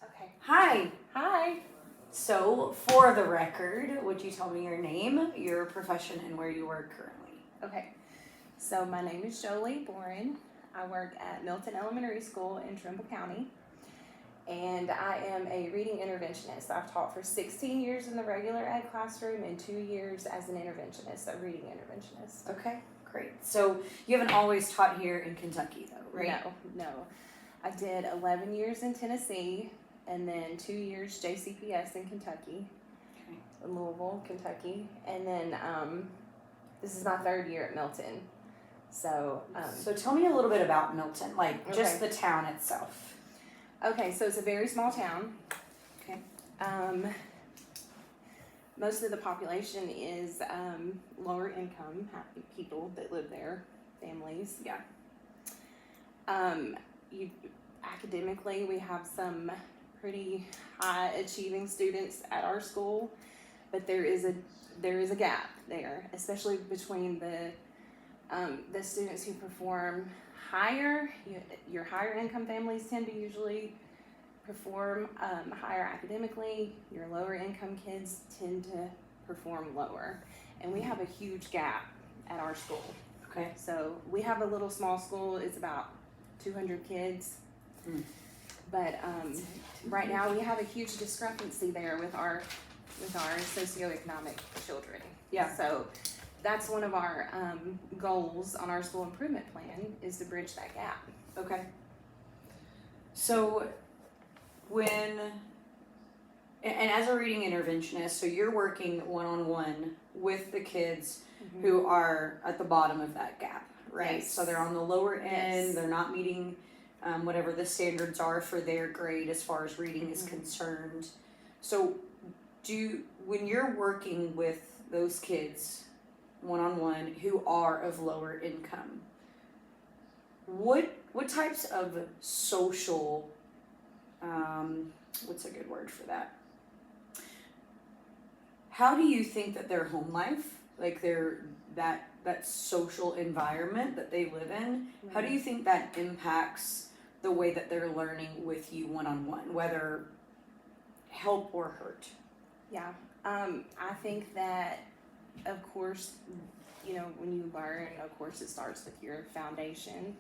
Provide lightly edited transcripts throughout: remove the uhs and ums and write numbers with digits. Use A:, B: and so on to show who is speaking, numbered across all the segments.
A: Okay.
B: Hi.
A: Hi.
B: So, for the record, would you tell me your name, your profession, and where you work currently?
A: Okay. So my name is Jolie Boren. I work at Milton Elementary School in Trimble County, and I am a reading interventionist. I've taught for 16 years in the regular ed classroom and 2 years as an interventionist, a reading interventionist.
B: Okay, great. So, you haven't always taught here in Kentucky, though, right?
A: No. I did 11 years in Tennessee, and then 2 years JCPS in Kentucky,
B: Okay.
A: in Louisville, Kentucky, and then this is my 3rd year at Milton. So,
B: So, tell me a little bit about Milton, like just
A: Okay.
B: the town itself.
A: okay, so it's a very small town.
B: Okay.
A: Most of the population is lower income people that live there, families.
B: Yeah.
A: Academically, we have some pretty high achieving students at our school, but there is a gap there, especially between the students who perform higher. Your higher income families tend to usually perform higher academically. Your lower income kids tend to perform lower, and we have a huge gap at our school.
B: Okay.
A: So we have a little small school. It's about 200 kids. But right now we have a huge discrepancy there with our socioeconomic children.
B: Yeah.
A: So that's one of our goals on our school improvement plan, is to bridge that gap.
B: Okay. So, and as a reading interventionist, so you're working one-on-one with the kids who are at the bottom of that gap, right?
A: Yes.
B: So they're on the lower end,
A: Yes.
B: they're not meeting whatever the standards are for their grade as far as reading is concerned. So when you're working with those kids one-on-one who are of lower income, what types of social, what's a good word for that? How do you think that their home life, like that social environment that they live in, how do you think that impacts the way that they're learning with you one-on-one, whether help or hurt?
A: Yeah, I think that, of course, when you learn, of course, it starts with your foundation.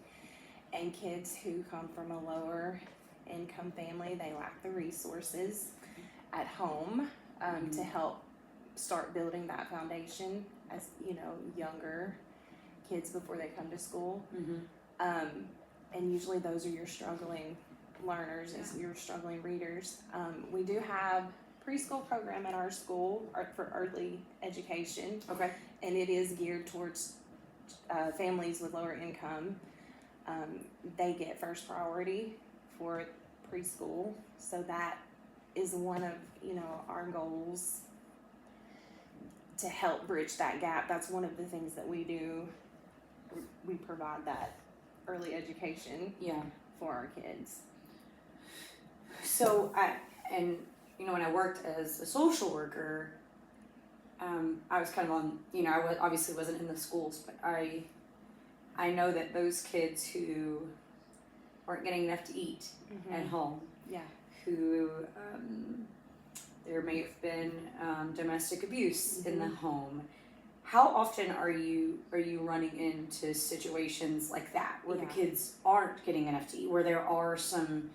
A: And kids who come from a lower income family, they lack the resources at home to help start building that foundation as, younger kids before they come to school. And usually those are your struggling learners, and your struggling readers. We do have preschool program at our school for early education.
B: Okay.
A: And it is geared towards families with lower income. They get first priority for preschool, so that is one of our goals to help bridge that gap. That's one of the things that we do. We provide that early education for our kids.
B: So when I worked as a social worker, I was kind of on, I obviously wasn't in the schools, but I know that those kids who weren't getting enough to eat at home, who there may have been domestic abuse in the home. How often are you running into situations like that where the kids aren't getting enough to eat, where there are some,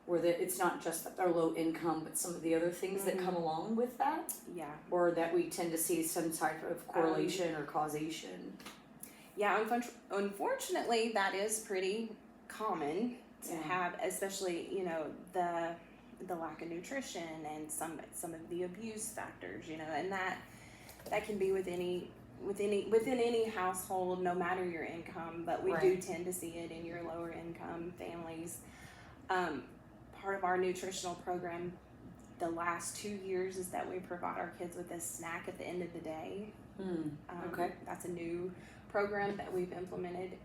B: it's not just that they're low income, but some of the other things that come along with that?
A: Yeah.
B: Or that we tend to see some type of correlation or causation?
A: Yeah, unfortunately, that is pretty common to have, especially, the lack of nutrition and some of the abuse factors, and that can be within any household, no matter your income, but we do tend to see it in your lower income families. Part of our nutritional program the last 2 years is that we provide our kids with a snack at the end of the day.
B: Okay.
A: That's a new program that we've implemented.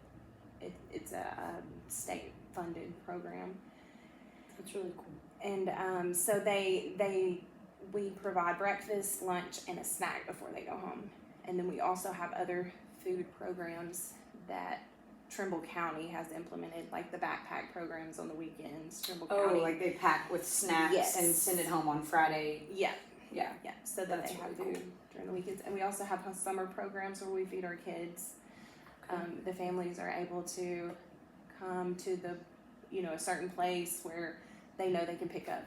A: It's a state funded program.
B: That's really cool.
A: And so we provide breakfast, lunch, and a snack before they go home. And then we also have other food programs that Trimble County has implemented like the backpack programs on the weekends. Trimble
B: Oh,
A: County,
B: like they pack with snacks
A: Yes.
B: and send it home on Friday.
A: yeah,
B: Yeah.
A: so that
B: That's
A: they have
B: really
A: food during the weekends. And we also have summer programs where we feed our kids. The families are able to come to the, a certain place where they know they can pick up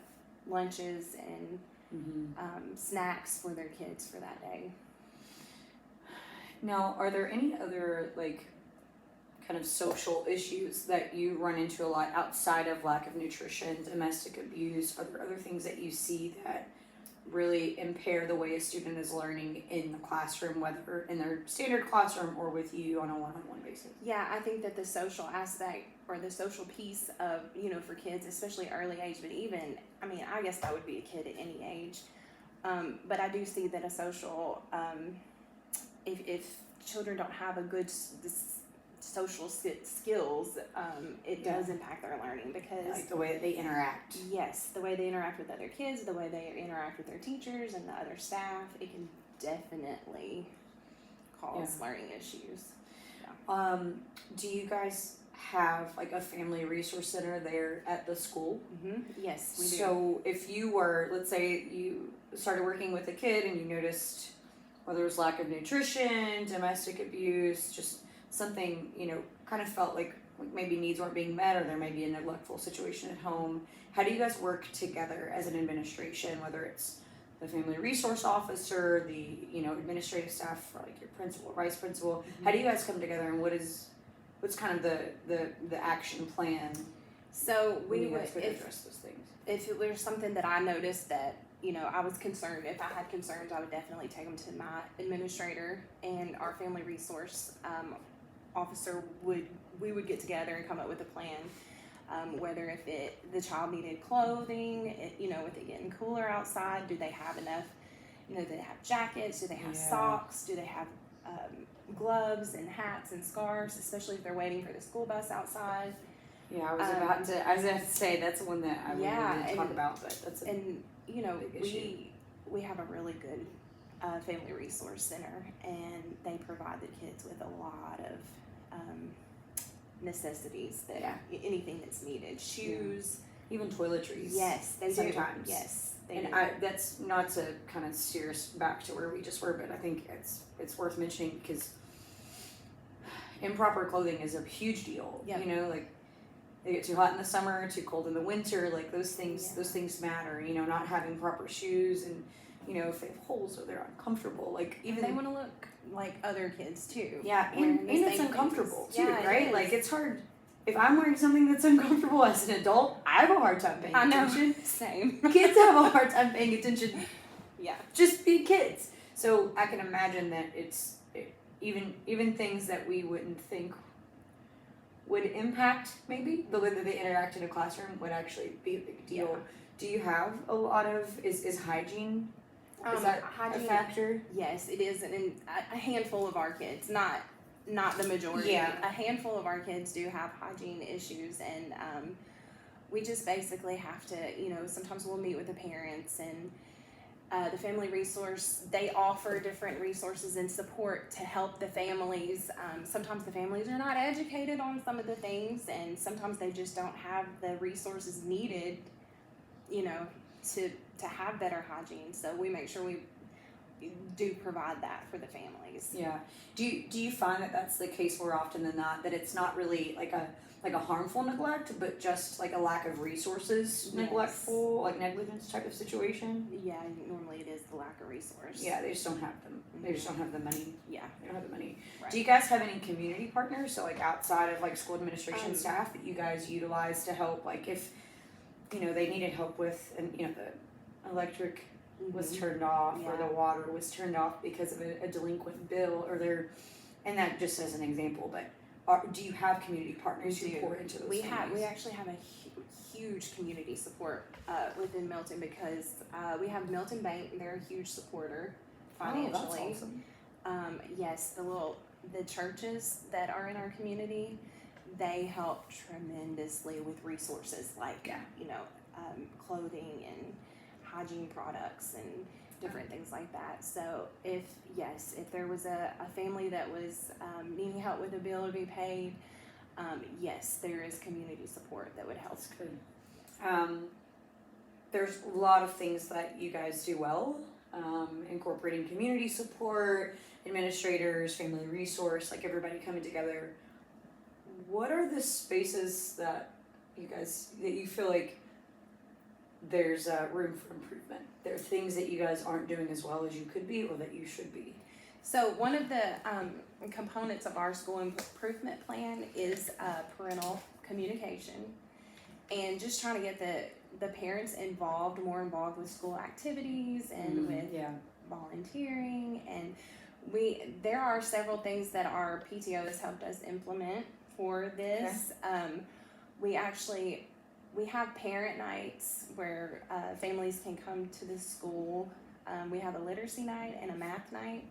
A: lunches and snacks for their kids for that day.
B: Now, are there any other like kind of social issues that you run into a lot outside of lack of nutrition, domestic abuse? Are there other things that you see that really impair the way a student is learning in the classroom, whether in their standard classroom or with you on a one-on-one basis?
A: Yeah, I think that the social aspect or the social piece of, for kids, especially early age, but even, I guess that would be a kid at any age. But I do see that a social, if children don't have a good social skills, it does impact their learning because
B: Like the way that they interact.
A: Yes, the way they interact with other kids, the way they interact with their teachers and the other staff, it can definitely cause learning issues.
B: Do you guys have like a family resource center there at the school?
A: Yes, we do.
B: So if you were, let's say you started working with a kid and you noticed whether it was lack of nutrition, domestic abuse, just something, kind of felt like maybe needs weren't being met or there may be a neglectful situation at home. How do you guys work together as an administration, whether it's the family resource officer, the, administrative staff, or like your principal, vice principal? How do you guys come together and what's kind of the action plan?
A: So
B: we would address those things.
A: If it was something that I noticed that, I was concerned, if I had concerns, I would definitely take them to my administrator and our family resource officer. We would get together and come up with a plan, whether if the child needed clothing, with it getting cooler outside, do they have enough, do they have jackets, do they have socks, do they have gloves and hats and scarves, especially if they're waiting for the school bus outside.
B: Yeah, I was about to say that's one that I wanted to talk about, but that's big issue.
A: We have a really good family resource center, and they provide the kids with a lot of necessities anything that's needed, shoes,
B: even toiletries.
A: Yes, they
B: sometimes.
A: Do. Yes, they
B: and
A: do.
B: That's not to kind of steer us back to where we just were, but I think it's worth mentioning because improper clothing is a huge deal.
A: Yep.
B: Like they get too hot in the summer, too cold in the winter. Like those things matter. Not having proper shoes and if they have holes or they're uncomfortable. Like even
A: they want to look like other kids too.
B: Yeah, and it's uncomfortable too, right?
A: It
B: like it's hard. If I'm wearing something that's uncomfortable as an adult, I have a hard time paying attention.
A: Same.
B: Kids have a hard time paying attention.
A: Yeah.
B: Just be kids. So I can imagine that even things that we wouldn't think would impact maybe the way that they interact in a classroom would actually be a big deal.
A: Yeah.
B: Do you have a lot of is hygiene? Is that
A: hygiene,
B: a factor?
A: Yes, it is, and a handful of our kids, not the majority.
B: Yeah.
A: A handful of our kids do have hygiene issues, and we just basically have to, sometimes we'll meet with the parents and the family resource. They offer different resources and support to help the families. Sometimes the families are not educated on some of the things, and sometimes they just don't have the resources needed, to have better hygiene. So we make sure we do provide that for the families.
B: Yeah. Do you find that that's the case more often than not, that it's not really like a harmful neglect, but just like a lack of resources, neglectful, like negligence type of situation?
A: Yeah, normally it is the lack of resource.
B: Yeah, they just don't have them. They just don't have the money.
A: Yeah.
B: They don't have the money.
A: Right.
B: Do you guys have any community partners, so like outside of like school administration staff that you guys utilize to help, like if, they needed help with, and the electric was turned off or the water was turned off because of a delinquent bill and that just as an example, but do you have community partners who pour into those things?
A: We actually have a huge community support within Milton because we have Milton Bank. They're a huge supporter financially.
B: Oh, that's awesome.
A: Yes, the churches that are in our community, they help tremendously with resources like clothing and hygiene products and different things like that. So if there was a family that was needing help with a bill to be paid, yes, there is community support that would help.
B: That's good. There's a lot of things that you guys do well, incorporating community support, administrators, family resource, like everybody coming together. What are the spaces that you feel like there's room for improvement? There are things that you guys aren't doing as well as you could be or that you should be.
A: So one of the components of our school improvement plan is parental communication, and just trying to get the parents more involved with school activities and with volunteering. And there are several things that our PTO has helped us implement for this. Okay. We have parent nights where families can come to the school. We have a literacy night and a math night.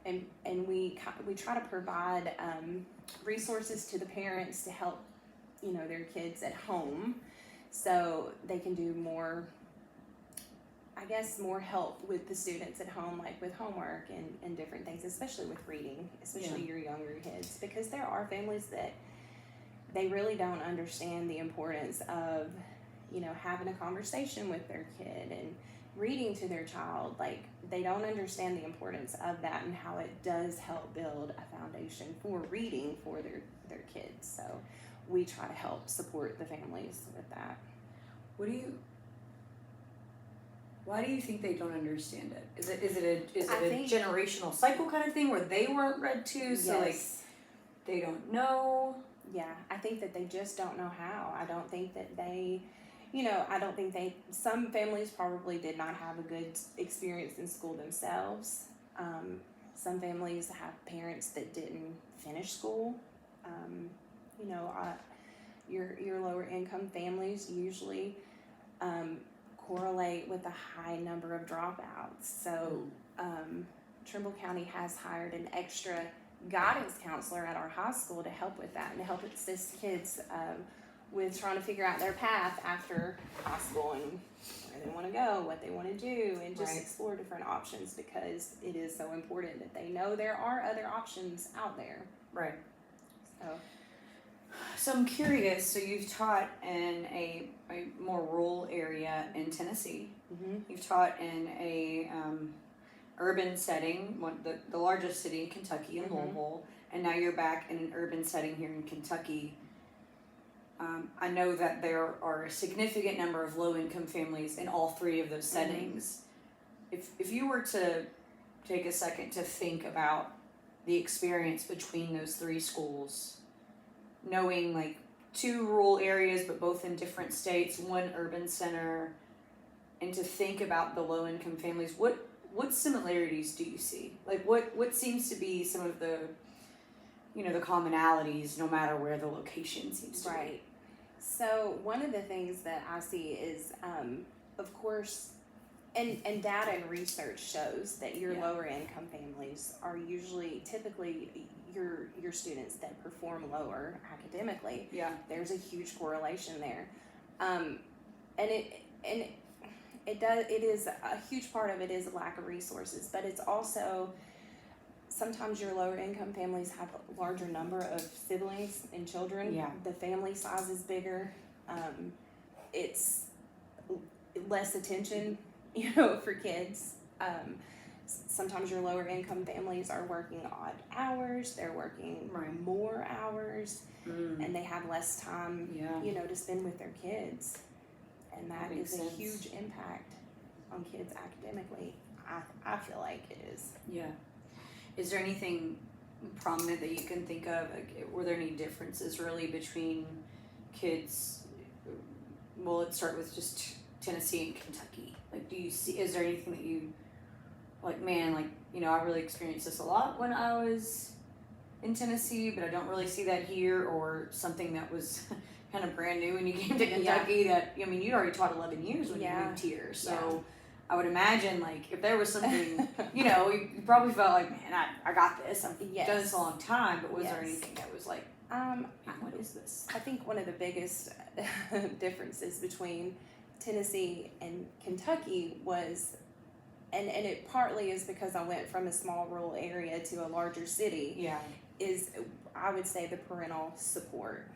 A: And we try to provide resources to the parents to help, their kids at home, so they can do more help with the students at home, like with homework and different things, especially with reading, especially your younger kids, because there are families that they really don't understand the importance of, having a conversation with their kid and reading to their child. Like, they don't understand the importance of that and how it does help build a foundation for reading for their kids. So we try to help support the families with that.
B: Why do you think they don't understand it? Is it a generational cycle kind of thing where they weren't read to, so like they don't know?
A: Yeah, I think that they just don't know how. I don't think that some families probably did not have a good experience in school themselves. Some families have parents that didn't finish school. Your lower income families usually correlate with a high number of dropouts. So Trimble County has hired an extra guidance counselor at our high school to help with that and to help assist kids with trying to figure out their path after high school and where they want to go, what they want to do, and just explore different options, because it is so important that they know there are other options out there.
B: Right.
A: So
B: I'm curious, so you've taught in a more rural area in Tennessee. Mm-hmm. You've taught in a urban setting, the largest city in Kentucky, in Louisville, and now you're back in an urban setting here in Kentucky. I know that there are a significant number of low-income families in all three of those settings. If you were to take a second to think about the experience between those three schools, knowing like two rural areas but both in different states, one urban center, and to think about the low-income families, what similarities do you see? Like what seems to be some of the the commonalities, no matter where the location seems to be?
A: So one of the things that I see is, of course, and data and research shows that your lower income families are typically your students that perform lower academically. Yeah. There's a huge correlation there. It is a huge part of it is a lack of resources, but it's also sometimes your lower income families have a larger number of siblings and children. Yeah. The family size is bigger. It's less attention, for kids. Sometimes your lower income families are working odd hours. They're working more hours, and they have less time, to spend with their kids. And that is a huge impact on kids academically. I feel like it is. Yeah.
B: Is there anything prominent that you can think of? Like, were there any differences really between kids? Well, let's start with just Tennessee and Kentucky. Like, is there anything that you, like, I really experienced this a lot when I was in Tennessee, but I don't really see that here, or something that was kind of brand new when you came to Kentucky you already taught 11 years when you moved here. So I would imagine, like, if there was something, you probably felt like, man, I got this. I've done this a long time, but was there anything that was like, what is this?
A: I think one of the biggest differences between Tennessee and Kentucky was, and it partly is because I went from a small rural area to a larger city, is I would say the parental support.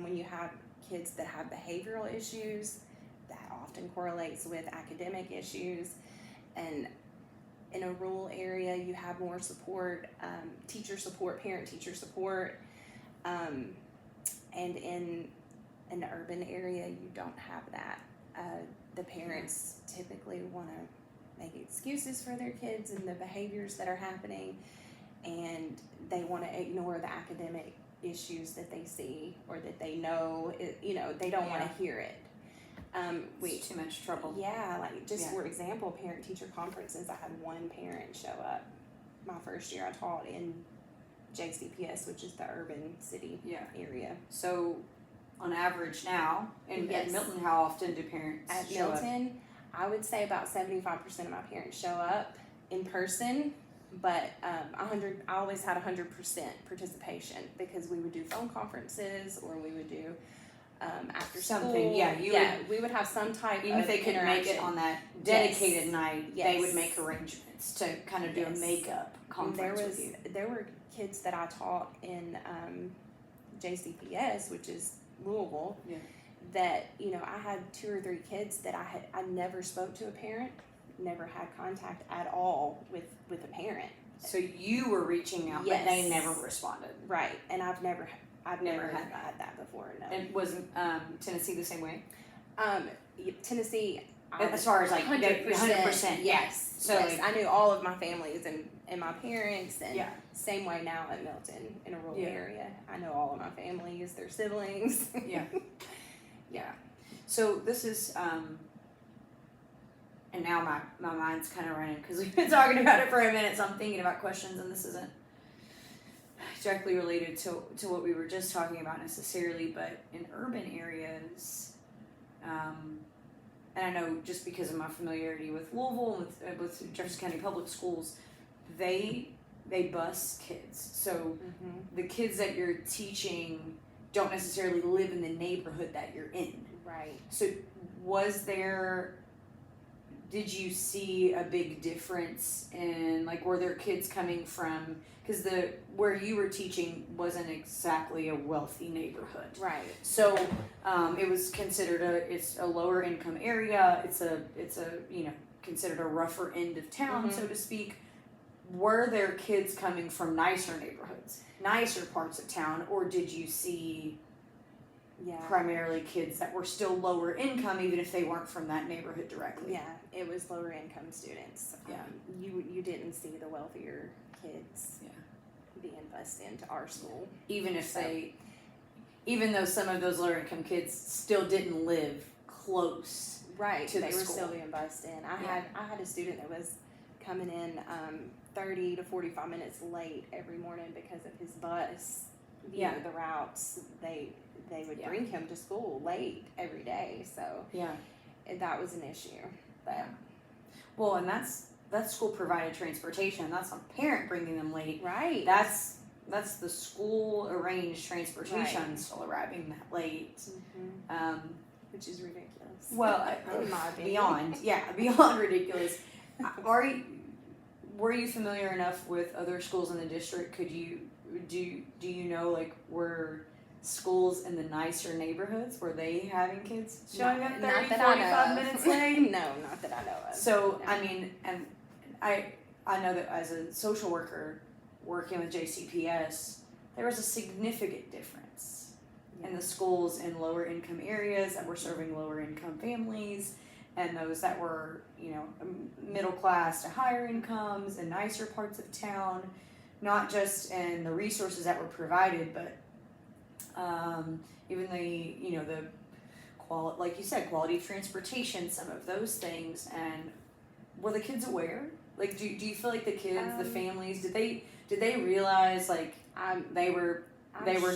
A: When you have kids that have behavioral issues, that often correlates with academic issues. And in a rural area, you have more support, teacher support, parent-teacher support. And in an urban area, you don't have that. The parents typically want to make excuses for their kids and the behaviors that are happening, and they want to ignore the academic issues that they see or that they know. They don't want to hear it.
B: It's too much trouble.
A: Yeah, like just for example, parent-teacher conferences, I had one parent show up my first year I taught in JCPS, which is the urban city area.
B: So, on average now, at Milton, how often do parents show up?
A: At Milton, I would say about 75% of my parents show up in person, but I always had 100% participation because we would do phone conferences or we would do after
B: something.
A: School. We would have some type
B: even
A: of
B: if they couldn't make it on that dedicated night, they would make arrangements to kind of do a makeup conference with you.
A: There were kids that I taught in JCPS, which is Louisville, that I had 2 or 3 kids that I never spoke to a parent, never had contact at all with a parent.
B: So you were reaching out, but they never responded.
A: Right, and I've never had that before. No.
B: And was Tennessee the same way?
A: Tennessee,
B: as far as like
A: 100%,
B: yes. So
A: yes, I knew all of my families and my parents, and same way now at Milton in a rural area. I know all of my families, their siblings.
B: So this is and now my mind's kind of running because we've been talking about it for a minute, so I'm thinking about questions, and this isn't directly related to what we were just talking about necessarily, but in urban areas, and I know just because of my familiarity with Louisville and with Jefferson County Public Schools, they bus kids. So the kids that you're teaching don't necessarily live in the neighborhood that you're in.
A: Right.
B: So did you see a big difference in, like, were there kids coming from, because where you were teaching wasn't exactly a wealthy neighborhood.
A: Right.
B: So it was considered it's a lower income area. It's a considered a rougher end of town, so to speak. Were there kids coming from nicer neighborhoods, nicer parts of town, or did you see primarily kids that were still lower income, even if they weren't from that neighborhood directly?
A: Yeah, it was lower income students. You didn't see the wealthier kids being bused into our school.
B: Even though some of those lower income kids still didn't live close to the
A: were
B: school.
A: still being bused in. I had a student that was coming in 30 to 45 minutes late every morning because of his bus. The routes they would bring him to school late every day, so that was an issue. But
B: well, and that's school provided transportation. That's not a parent bringing them late.
A: Right.
B: That's the school arranged transportation still arriving that late.
A: Which is ridiculous.
B: Well,
A: in my opinion.
B: beyond ridiculous. Were you familiar enough with other schools in the district? Do you know, like, were schools in the nicer neighborhoods, were they having kids showing up 30, 45 minutes late?
A: No, not that I know of.
B: So, no. I mean, and I know that as a social worker working with JCPS, there was a significant difference in the schools in lower income areas that were serving lower income families, and those that were, middle class to higher incomes and nicer parts of town, not just in the resources that were provided, but even the quality, like you said, quality of transportation, some of those things. And were the kids aware? Like, do you feel like the kids, the families, did they realize, like, they were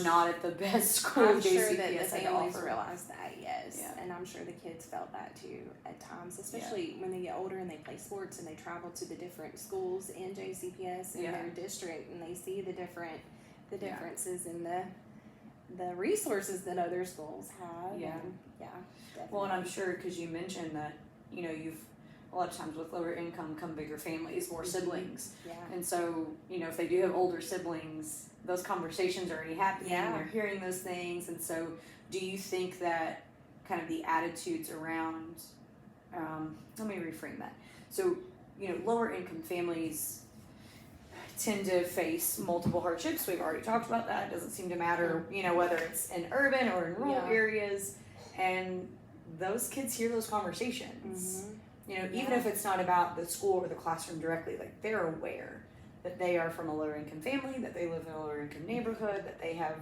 B: not at the best school?
A: I'm sure that the families realized that, yes. And I'm sure the kids felt that too at times, especially when they get older and they play sports and they travel to the different schools in JCPS in their district, and they see the differences in the resources that other schools have.
B: Yeah.
A: Definitely.
B: Well, and I'm sure, because you mentioned that, you've a lot of times with lower income come bigger families, more siblings.
A: Yeah.
B: And so, if they do have older siblings, those conversations are already happening,
A: Yeah.
B: they're hearing those things. And so, do you think that kind of the attitudes around, let me reframe that. So, lower income families tend to face multiple hardships. We've already talked about that. It doesn't seem to matter, whether it's in urban or in rural areas. And those kids hear those conversations. Even if it's not about the school or the classroom directly, like they're aware that they are from a lower income family, that they live in a lower income neighborhood, that they have,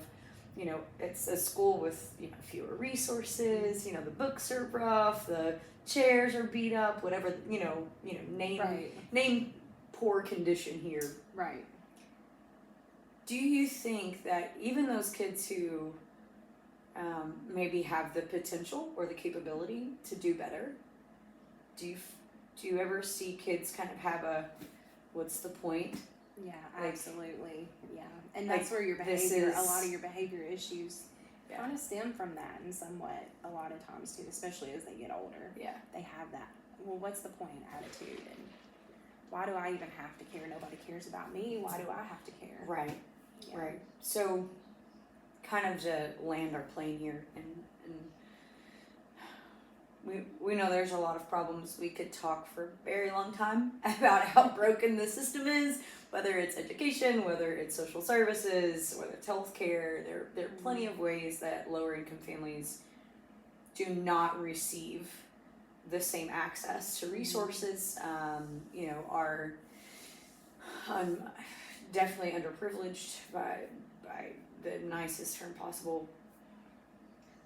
B: it's a school with fewer resources. The books are rough, the chairs are beat up, whatever. Name poor condition here.
A: Right.
B: Do you think that even those kids who maybe have the potential or the capability to do better, do you ever see kids kind of have a, what's the point?
A: Yeah,
B: Like,
A: absolutely. Yeah. And that's where your behavior, a lot of your behavior issues kind of stem from that in somewhat a lot of times too, especially as they get older.
B: Yeah.
A: They have that, well, what's the point attitude, and why do I even have to care? Nobody cares about me. Why do I have to care?
B: Right.
A: Yeah.
B: Right. So, kind of to land our plane here, and we know there's a lot of problems. We could talk for a very long time about how broken the system is, whether it's education, whether it's social services, whether it's healthcare. There are plenty of ways that lower income families do not receive the same access to resources, are definitely underprivileged by the nicest term possible.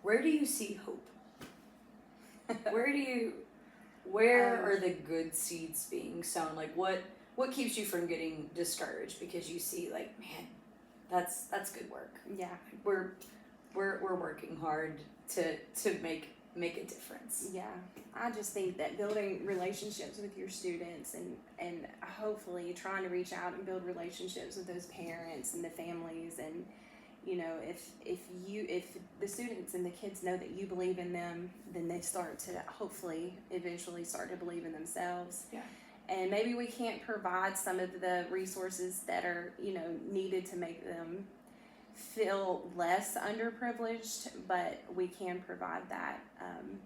B: Where do you see hope? Where are the good seeds being sown? Like what keeps you from getting discouraged because you see like, man, that's good work.
A: Yeah.
B: We're working hard to make a difference.
A: Yeah. I just think that building relationships with your students and hopefully trying to reach out and build relationships with those parents and the families, and if the students and the kids know that you believe in them, then they start to hopefully eventually start to believe in themselves.
B: Yeah.
A: And maybe we can't provide some of the resources that are, needed to make them feel less underprivileged, but we can provide that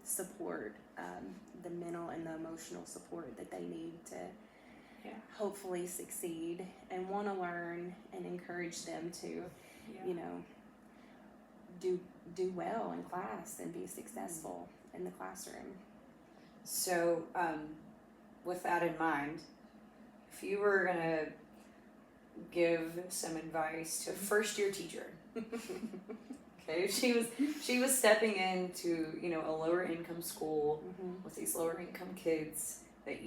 A: support, the mental and the emotional support that they need to hopefully succeed and want to learn, and encourage them to, do well in class and be successful in the classroom.
B: So, with that in mind, if you were gonna give some advice to a first year teacher, okay, she was stepping into a lower income school with these lower income kids that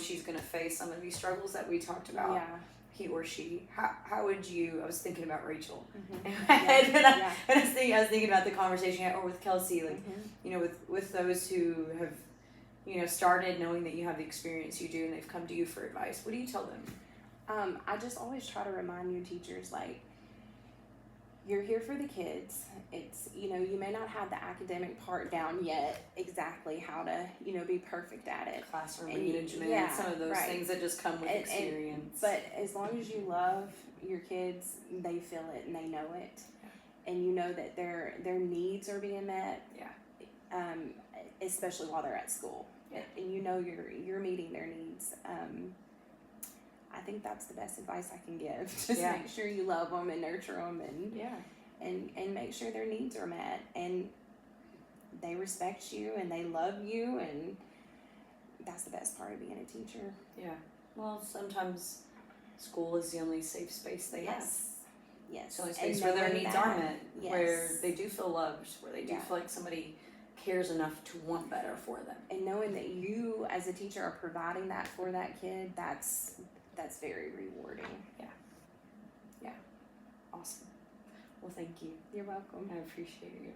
B: she's gonna face some of these struggles that we talked about.
A: Yeah.
B: He or she, how would you? I was thinking about Rachel in
A: Mm-hmm.
B: my head, and I was thinking about the conversation I had, or with Kelsey, like with those who have started knowing that you have the experience you do, and they've come to you for advice. What do you tell them?
A: I just always try to remind new teachers, like, you're here for the kids. It's, you may not have the academic part down yet, exactly how to, be perfect at it.
B: Classroom management, some of those things that just come with experience.
A: But as long as you love your kids, they feel it and they know it. Yeah. And you know that their needs are being met.
B: Yeah.
A: Especially while they're at school.
B: Yeah.
A: And you're meeting their needs. I think that's the best advice I can give. Just make sure you love them and nurture them, and make sure their needs are met, and they respect you and they love you, and that's the best part of being a teacher.
B: Yeah. Well, sometimes school is the only safe space they have.
A: Yes.
B: It's the only space where their needs are met, where they do feel loved, where they do feel like somebody cares enough to want better for them.
A: And knowing that you as a teacher are providing that for that kid, that's very rewarding.
B: Yeah. Awesome. Well, thank you.
A: You're welcome.
B: I appreciate you.